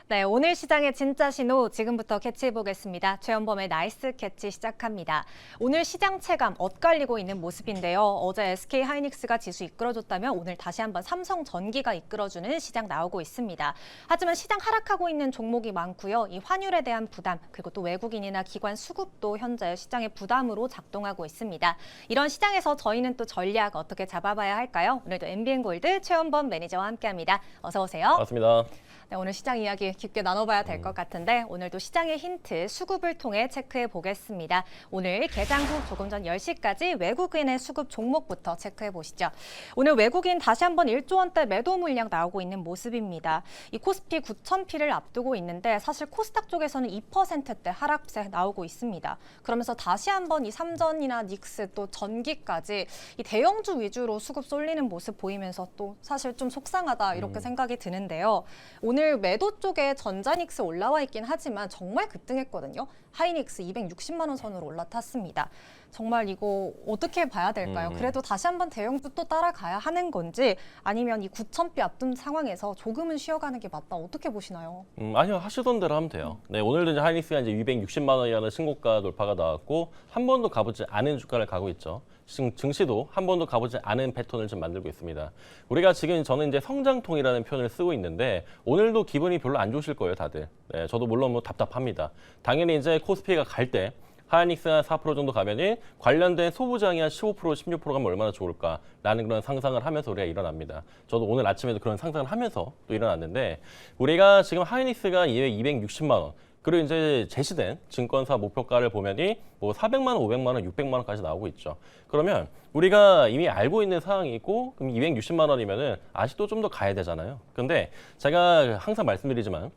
네, 오늘 시장의 진짜 신호 지금부터 캐치해 보겠습니다. 최연범의 나이스 캐치 시작합니다. 오늘 시장 체감 엇갈리고 있는 모습인데요. 어제 SK 하이닉스가 지수 이끌어줬다면 오늘 다시 한번 삼성전기가 이끌어주는 시장 나오고 있습니다. 하지만 시장 하락하고 있는 종목이 많고요. 이 환율에 대한 부담 그리고 또 외국인이나 기관 수급도 현재 시장의 부담으로 작동하고 있습니다. 이런 시장에서 저희는 또 전략 어떻게 잡아봐야 할까요? 오늘도 MBN골드 최연범 매니저와 함께합니다. 어서 오세요. 반갑습니다. 네, 오늘 시장 이야기 깊게 나눠봐야 될 것 같은데 오늘도 시장의 힌트 수급을 통해 체크해 보겠습니다. 오늘 개장 후 조금 전 10시까지 외국인의 수급 종목부터 체크해 보시죠. 오늘 외국인 다시 한번 1조 원대 매도 물량 나오고 있는 모습입니다. 이 코스피 9,000피를 앞두고 있는데 사실 코스닥 쪽에서는 2%대 하락세 나오고 있습니다. 그러면서 다시 한번 이 삼전이나 닉스 또 전기까지 이 대형주 위주로 수급 쏠리는 모습 보이면서 또 사실 좀 속상하다 이렇게 생각이 드는데요. 오늘 매도 쪽에 전자닉스 올라와 있긴 하지만 정말 급등했거든요. 하이닉스 260만 원 선으로 올라탔습니다. 정말 이거 어떻게 봐야 될까요? 그래도 다시 한번 대형주 또 따라가야 하는 건지 아니면 이 9,000비 앞둔 상황에서 조금은 쉬어가는 게 맞다. 어떻게 보시나요? 아니요, 하시던 대로 하면 돼요. 네, 오늘도 이제 하이닉스가 이제 260만 원이라는 신고가 돌파가 나왔고 한 번도 가보지 않은 주가를 가고 있죠. 증시도 한 번도 가보지 않은 패턴을 좀 만들고 있습니다. 우리가 지금 저는 이제 성장통이라는 표현을 쓰고 있는데 오늘도 기분이 별로 안 좋으실 거예요, 다들. 네, 저도 물론 뭐 답답합니다. 당연히 이제 코스피가 갈 때 하이닉스가 4% 정도 가면은 관련된 소부장이 한 15%, 16% 가면 얼마나 좋을까라는 그런 상상을 하면서 우리가 일어납니다. 저도 오늘 아침에도 그런 상상을 하면서 또 일어났는데 우리가 지금 하이닉스가 260만 원 그리고 이제 제시된 증권사 목표가를 보면이 뭐 400만 원, 500만 원, 600만 원까지 나오고 있죠. 그러면 우리가 이미 알고 있는 상황이고 그럼 260만 원이면은 아직도 좀 더 가야 되잖아요. 근데 제가 항상 말씀드리지만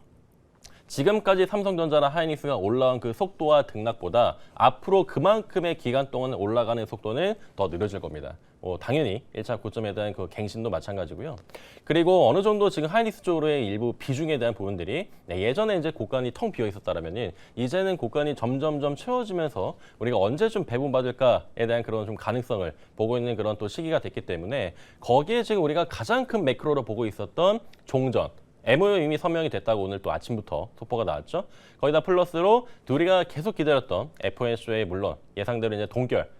지금까지 삼성전자나 하이닉스가 올라온 그 속도와 등락보다 앞으로 그만큼의 기간 동안 올라가는 속도는 더 느려질 겁니다. 당연히 1차 고점에 대한 그 갱신도 마찬가지고요. 그리고 어느 정도 지금 하이닉스 쪽으로의 일부 비중에 대한 부분들이 예전에 이제 고간이 텅 비어 있었다라면은 이제는 고간이 점점점 채워지면서 우리가 언제쯤 배분받을까에 대한 그런 좀 가능성을 보고 있는 그런 또 시기가 됐기 때문에 거기에 지금 우리가 가장 큰 매크로로 보고 있었던 종전 MOU 이미 서명이 됐다고 오늘 또 아침부터 속보가 나왔죠. 거기다 플러스로 우리가 계속 기다렸던 FOMC의 물론 예상대로 이제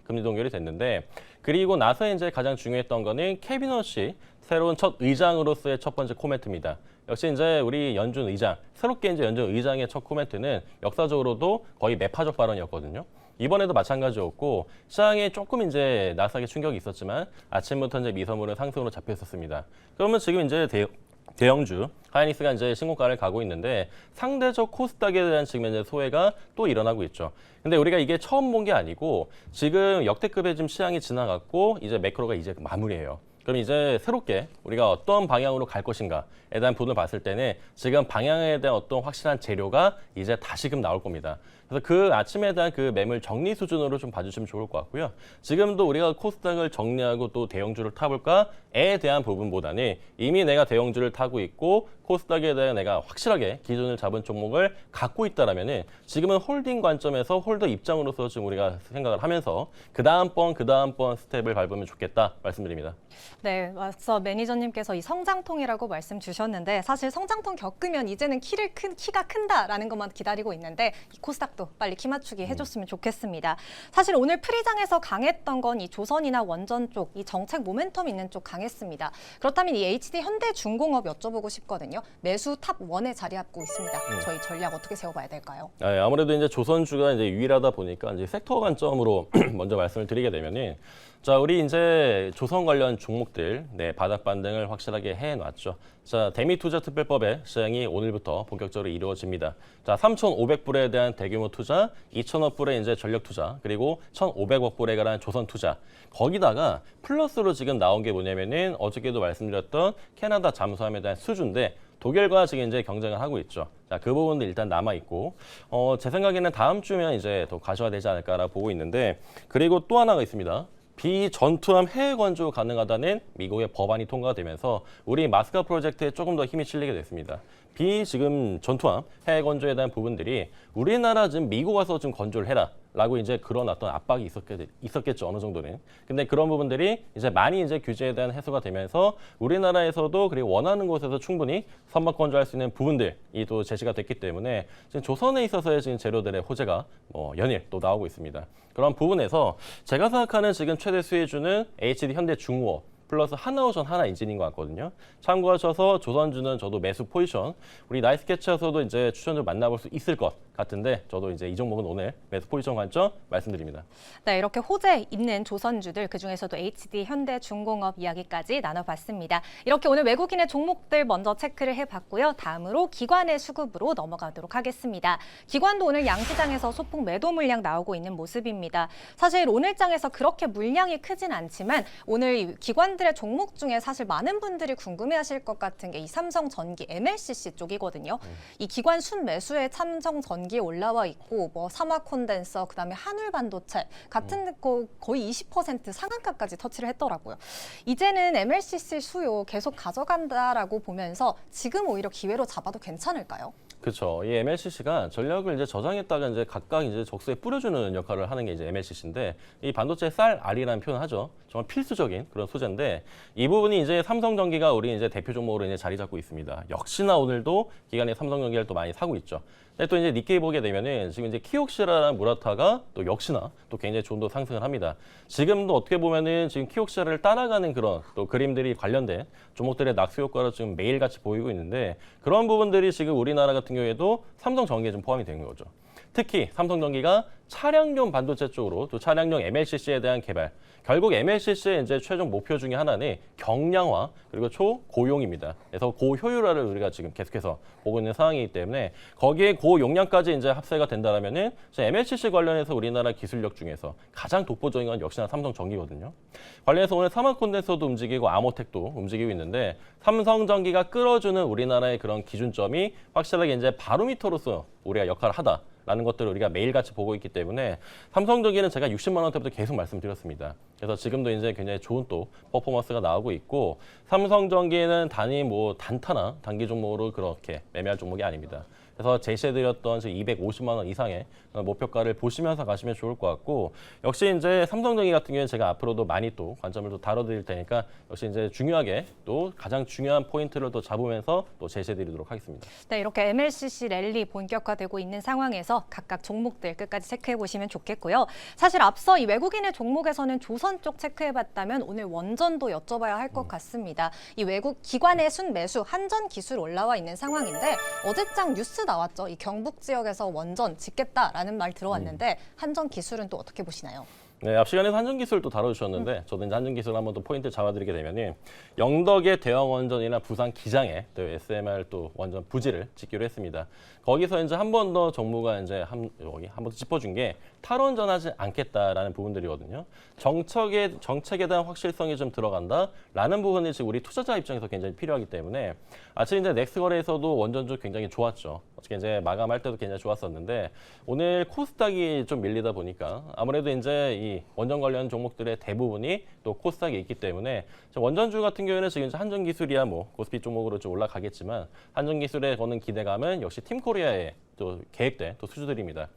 금리 동결이 됐는데 그리고 나서 이제 가장 중요했던 거는 케빈 워시 새로운 첫 의장으로서의 첫 번째 코멘트입니다. 역시 이제 우리 연준 의장, 새롭게 이제 연준 의장의 첫 코멘트는 역사적으로도 거의 매파적 발언이었거든요. 이번에도 마찬가지였고 시장에 조금 이제 나스닥에 충격이 있었지만 아침부터 이제 미선물은 상승으로 잡혀 있었습니다. 그러면 지금 이제 대형주 하이닉스가 이제 신고가를 가고 있는데 상대적 코스닥에 대한 지금 이제 소외가 또 일어나고 있죠. 근데 우리가 이게 처음 본 게 아니고 지금 역대급의 지금 시장이 지나갔고 이제 매크로가 이제 마무리예요. 그럼 이제 새롭게 우리가 어떤 방향으로 갈 것인가에 대한 부분을 봤을 때는 지금 방향에 대한 어떤 확실한 재료가 이제 다시금 나올 겁니다. 그래서 그 아침에 대한 그 매물 정리 수준으로 좀 봐주시면 좋을 것 같고요. 지금도 우리가 코스닥을 정리하고 또 대형주를 타볼까에 대한 부분보다는 이미 내가 대형주를 타고 있고 코스닥에 대해 내가 확실하게 기준을 잡은 종목을 갖고 있다라면은 지금은 홀딩 관점에서 홀더 입장으로서 지금 우리가 생각을 하면서 그 다음번 스텝을 밟으면 좋겠다 말씀드립니다. 네, 맞서 매니저님께서 이 성장통이라고 말씀 주셨는데 사실 성장통 겪으면 이제는 키가 큰다라는 것만 기다리고 있는데 이 코스닥도 빨리 키 맞추기 해줬으면 좋겠습니다. 사실 오늘 프리장에서 강했던 건 이 조선이나 원전 쪽, 이 정책 모멘텀 있는 쪽 강했습니다. 그렇다면 이 HD 현대중공업 여쭤보고 싶거든요. 매수 탑 1에 자리 잡고 있습니다. 저희 전략 어떻게 세워봐야 될까요? 아무래도 이제 조선주가 이제 유일하다 보니까 이제 섹터 관점으로 먼저 말씀을 드리게 되면은 자, 우리 이제 조선 관련 종목들 바닥 반등을 확실하게 해놨죠. 자, 대미투자특별법의 시행이 오늘부터 본격적으로 이루어집니다. 자, 3,500불에 대한 대규모 투자, 2,000억 불의 이제 전력 투자, 그리고 1,500억 불에 관한 조선 투자. 거기다가 플러스로 지금 나온 게 뭐냐면은 어저께도 말씀드렸던 캐나다 잠수함에 대한 수주인데 독일과 지금 이제 경쟁을 하고 있죠. 자, 그 부분도 일단 남아 있고, 제 생각에는 다음 주면 이제 더 가셔야되지 않을까라고 보고 있는데, 그리고 또 하나가 있습니다. 비전투함 해외 건조 가능하다는 미국의 법안이 통과되면서 우리 마스카 프로젝트에 조금 더 힘이 실리게 됐습니다. 지금 전투함 해외 건조에 대한 부분들이 우리나라 지금 미국 와서 좀 건조를 해라. 라고 이제 그런 어떤 압박이 있었겠죠, 어느 정도는. 근데 그런 부분들이 이제 많이 이제 규제에 대한 해소가 되면서 우리나라에서도 그리고 원하는 곳에서 충분히 선박 건조할 수 있는 부분들이 또 제시가 됐기 때문에 지금 조선에 있어서의 지금 재료들의 호재가 연일 또 나오고 있습니다. 그런 부분에서 제가 생각하는 지금 최대 수혜주는 HD 현대중공업 플러스 하나오션 하나엔진인 것 같거든요. 참고하셔서 조선주는 저도 매수 포지션, 우리 나이스캐치에서도 이제 추천을 만나볼 수 있을 것 같은데 저도 이제 이 종목은 오늘 매수 포지션 관점 말씀드립니다. 네, 이렇게 호재 있는 조선주들 그중에서도 HD 현대중공업 이야기까지 나눠봤습니다. 이렇게 오늘 외국인의 종목들 먼저 체크를 해봤고요. 다음으로 기관의 수급으로 넘어가도록 하겠습니다. 기관도 오늘 양시장에서 소폭 매도 물량 나오고 있는 모습입니다. 사실 오늘 장에서 그렇게 물량이 크진 않지만 오늘 기관들의 종목 중에 사실 많은 분들이 궁금해하실 것 같은 게 이 삼성전기 MLCC 쪽이거든요. 이 기관 순매수에 삼성전기 올라와 있고 뭐 삼화콘덴서 그다음에 한울반도체 같은 거 거의 20% 상한가까지 터치를 했더라고요. 이제는 MLCC 수요 계속 가져간다라고 보면서 지금 오히려 기회로 잡아도 괜찮을까요? 그렇죠. 이 MLCC가 전력을 이제 저장했다가 이제 각각 이제 적수에 뿌려주는 역할을 하는 게 이제 MLCC인데 이 반도체 쌀 알이라는 표현을 하죠. 정말 필수적인 그런 소재인데 이 부분이 이제 삼성전기가 우리 이제 대표 종목으로 이제 자리 잡고 있습니다. 역시나 오늘도 기관의 삼성전기를 또 많이 사고 있죠. 근데 또 이제 니케이 보게 되면은 지금 이제 키옥시라라는 무라타가 또 역시나 또 굉장히 좋은 또 상승을 합니다. 지금도 어떻게 보면은 지금 키옥시라를 따라가는 그런 또 그림들이 관련된 종목들의 낙수 효과를 지금 매일같이 보이고 있는데 그런 부분들이 지금 우리나라 같은 경우에도 삼성전기에 좀 포함이 되는 거죠. 특히 삼성전기가 차량용 반도체 쪽으로 또 차량용 MLCC에 대한 개발, 결국 MLCC의 이제 최종 목표 중에 하나는 경량화 그리고 초고용입니다. 그래서 고효율화를 우리가 지금 계속해서 보고 있는 상황이기 때문에 거기에 고용량까지 이제 합세가 된다라면은 MLCC 관련해서 우리나라 기술력 중에서 가장 독보적인 건 역시나 삼성전기거든요. 관련해서 오늘 삼화콘덴서도 움직이고 아모텍도 움직이고 있는데 삼성전기가 끌어주는 우리나라의 그런 기준점이 확실하게 이제 바로미터로서 우리가 역할을 하다. 라는 것들을 우리가 매일같이 보고 있기 때문에 삼성전기는 제가 60만 원대부터 계속 말씀드렸습니다. 그래서 지금도 이제 굉장히 좋은 또 퍼포먼스가 나오고 있고 삼성전기는 단위 뭐 단타나 단기 종목으로 그렇게 매매할 종목이 아닙니다. 그래서 제시해드렸던 250만 원 이상의 목표가를 보시면서 가시면 좋을 것 같고 역시 이제 삼성전기 같은 경우에는 제가 앞으로도 많이 또 관점을 또 다뤄드릴 테니까 역시 이제 중요하게 또 가장 중요한 포인트를 또 잡으면서 또 제시해드리도록 하겠습니다. 네, 이렇게 MLCC 랠리 본격화되고 있는 상황에서 각각 종목들 끝까지 체크해 보시면 좋겠고요. 사실 앞서 이 외국인의 종목에서는 조선 쪽 체크해봤다면 오늘 원전도 여쭤봐야 할 것 같습니다. 이 외국 기관의 순매수 한전 기술 올라와 있는 상황인데 어제장 뉴스 나왔죠. 이 경북 지역에서 원전 짓겠다라는 말 들어왔는데 한전 기술은 또 어떻게 보시나요? 네, 앞 시간에서 한전기술도 다뤄주셨는데 저도 이제 한전기술 한번 또 포인트 잡아드리게 되면은 영덕의 대형 원전이나 부산 기장에 또 SMR 또 원전 부지를 짓기로 했습니다. 거기서 이제 한 번 더 정부가 이제 여기 한 번 더 짚어준 게 탈원전하지 않겠다라는 부분들이거든요. 정책에 대한 확실성이 좀 들어간다라는 부분이 지금 우리 투자자 입장에서 굉장히 필요하기 때문에 아침 이제 넥스거래에서도 원전주 굉장히 좋았죠. 어떻게 이제 마감할 때도 굉장히 좋았었는데 오늘 코스닥이 좀 밀리다 보니까 아무래도 이제 이 원전 관련 종목들의 대부분이 또 코스닥에 있기 때문에 원전주 같은 경우에는 지금 이제 한전기술이야 뭐 코스피 종목으로 좀 올라가겠지만 한전기술에 거는 기대감은 역시 팀코리아의 또 계획된 또 수주들입니다.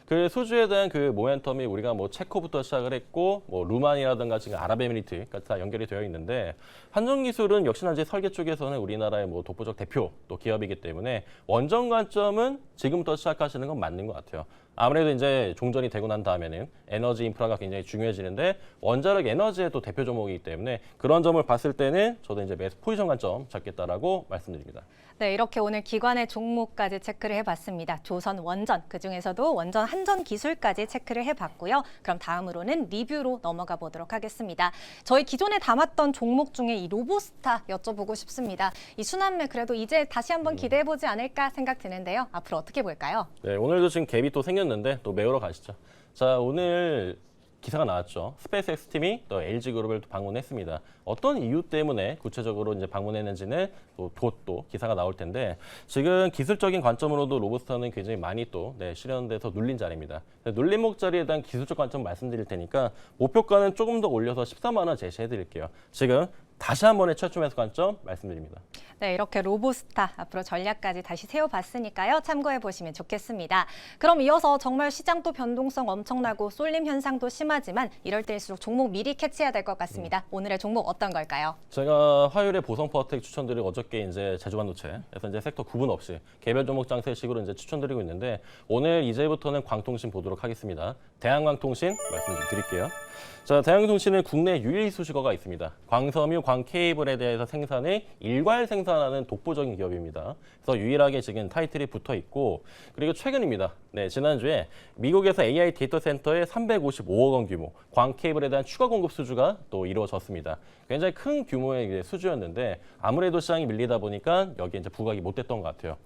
그 수주에 대한 그 모멘텀이 우리가 뭐 체코부터 시작을 했고 뭐 루만이라든가 지금 아랍에미리트까지 다 연결이 되어 있는데 한전기술은 역시나 이제 설계 쪽에서는 우리나라의 뭐 독보적 대표 또 기업이기 때문에 원전 관점은 지금부터 시작하시는 건 맞는 것 같아요. 아무래도 이제 종전이 되고 난 다음에는 에너지 인프라가 굉장히 중요해지는데 원자력 에너지의 또 대표 종목이기 때문에 그런 점을 봤을 때는 저도 이제 매수 포지션 관점 잡겠다라고 말씀드립니다. 네, 이렇게 오늘 기관의 종목까지 체크를 해봤습니다. 조선 원전, 그중에서도 원전 한전 기술까지 체크를 해봤고요. 그럼 다음으로는 리뷰로 넘어가 보도록 하겠습니다. 저희 기존에 담았던 종목 중에 이 로보스타 여쭤보고 싶습니다. 이 순환매 그래도 이제 다시 한번 기대해보지 않을까 생각 드는데요. 앞으로 어떻게 볼까요? 네, 오늘도 지금 갭이 또 생겼는데 또 매우러 가시죠. 자, 오늘 기사가 나왔죠. 스페이스X 팀이 또 LG그룹을 또 방문했습니다. 어떤 이유 때문에 구체적으로 이제 방문했는지는 또 기사가 나올 텐데 지금 기술적인 관점으로도 로보스타는 굉장히 많이 또 실현돼서 눌린 자리입니다. 눌림목 자리에 대한 기술적 관점 말씀드릴 테니까 목표가는 조금 더 올려서 14만 원 제시해드릴게요. 지금 다시 한 번의 최초 매수 관점 말씀드립니다. 네, 이렇게 로보스타 앞으로 전략까지 다시 세워봤으니까요. 참고해 보시면 좋겠습니다. 그럼 이어서 정말 시장도 변동성 엄청나고 쏠림 현상도 심하지만 이럴 때일수록 종목 미리 캐치해야 될 것 같습니다. 오늘의 종목 어떤 걸까요? 제가 화요일에 보성 파워텍 추천드리고 어저께 이제 제주반도체에서 이제 섹터 구분 없이 개별 종목 장세식으로 이제 추천드리고 있는데 오늘 이제부터는 광통신 보도록 하겠습니다. 대한광통신 말씀 좀 드릴게요. 자, 대한광통신은 국내 유일 수식어가 있습니다. 광섬유, 광케이블에 대해서 생산해 일괄 생산하는 독보적인 기업입니다. 그래서 유일하게 지금 타이틀이 붙어 있고 그리고 최근입니다. 네, 지난주에 미국에서 AI 데이터 센터에 355억 원 규모 광케이블에 대한 추가 공급 수주가 또 이루어졌습니다. 굉장히 큰 규모의 이제 수주였는데 아무래도 시장이 밀리다 보니까 여기에 이제 부각이 못 됐던 것 같아요.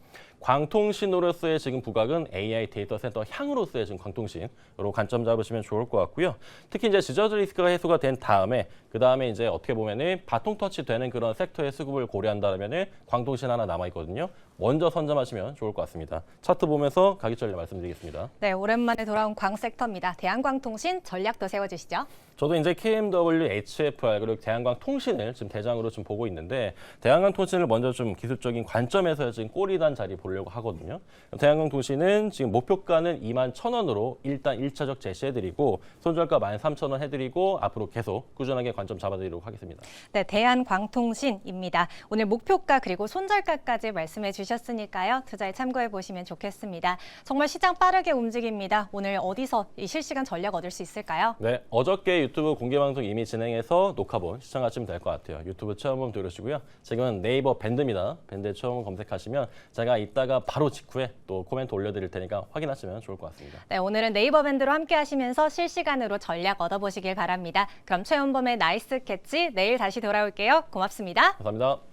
광통신으로서의 지금 부각은 AI 데이터 센터 향으로서의 지금 광통신으로 관점 잡으시면 좋을 것 같고요. 특히 이제 지저스 리스크가 해소가 된 다음에 그 다음에 이제 어떻게 보면은 바통 터치 되는 그런 섹터의 수급을 고려한다면은 광통신 하나 남아 있거든요. 먼저 선점하시면 좋을 것 같습니다. 차트 보면서 가격 전략 말씀드리겠습니다. 네, 오랜만에 돌아온 광섹터입니다. 대한광통신 전략도 세워주시죠. 저도 이제 KMW, HFR 그리고 대한광통신을 지금 대장으로 좀 보고 있는데 대한광통신을 먼저 좀 기술적인 관점에서 지금 꼬리단 자리 보려고 하거든요. 대한광통신은 지금 목표가는 21,000원으로 일단 1차적 제시해드리고 손절가 13,000원 해드리고 앞으로 계속 꾸준하게 관점 잡아드리도록 하겠습니다. 네, 대한광통신입니다. 오늘 목표가 그리고 손절가까지 말씀해 주셨으니까요. 투자에 참고해 보시면 좋겠습니다. 정말 시장 빠르게 움직입니다. 오늘 어디서 이 실시간 전략 얻을 수 있을까요? 네, 어저께 유튜브 공개방송 이미 진행해서 녹화본 시청하시면 될 것 같아요. 유튜브 체험본 들으시고요. 지금은 네이버 밴드입니다. 밴드 체험 검색하시면 제가 이따가 바로 직후에 또 코멘트 올려드릴 테니까 확인하시면 좋을 것 같습니다. 네, 오늘은 네이버 밴드로 함께 하시면서 실시간으로 전략 얻어보시길 바랍니다. 그럼 최원범의 나이스 캐치 내일 다시 돌아올게요. 고맙습니다. 감사합니다.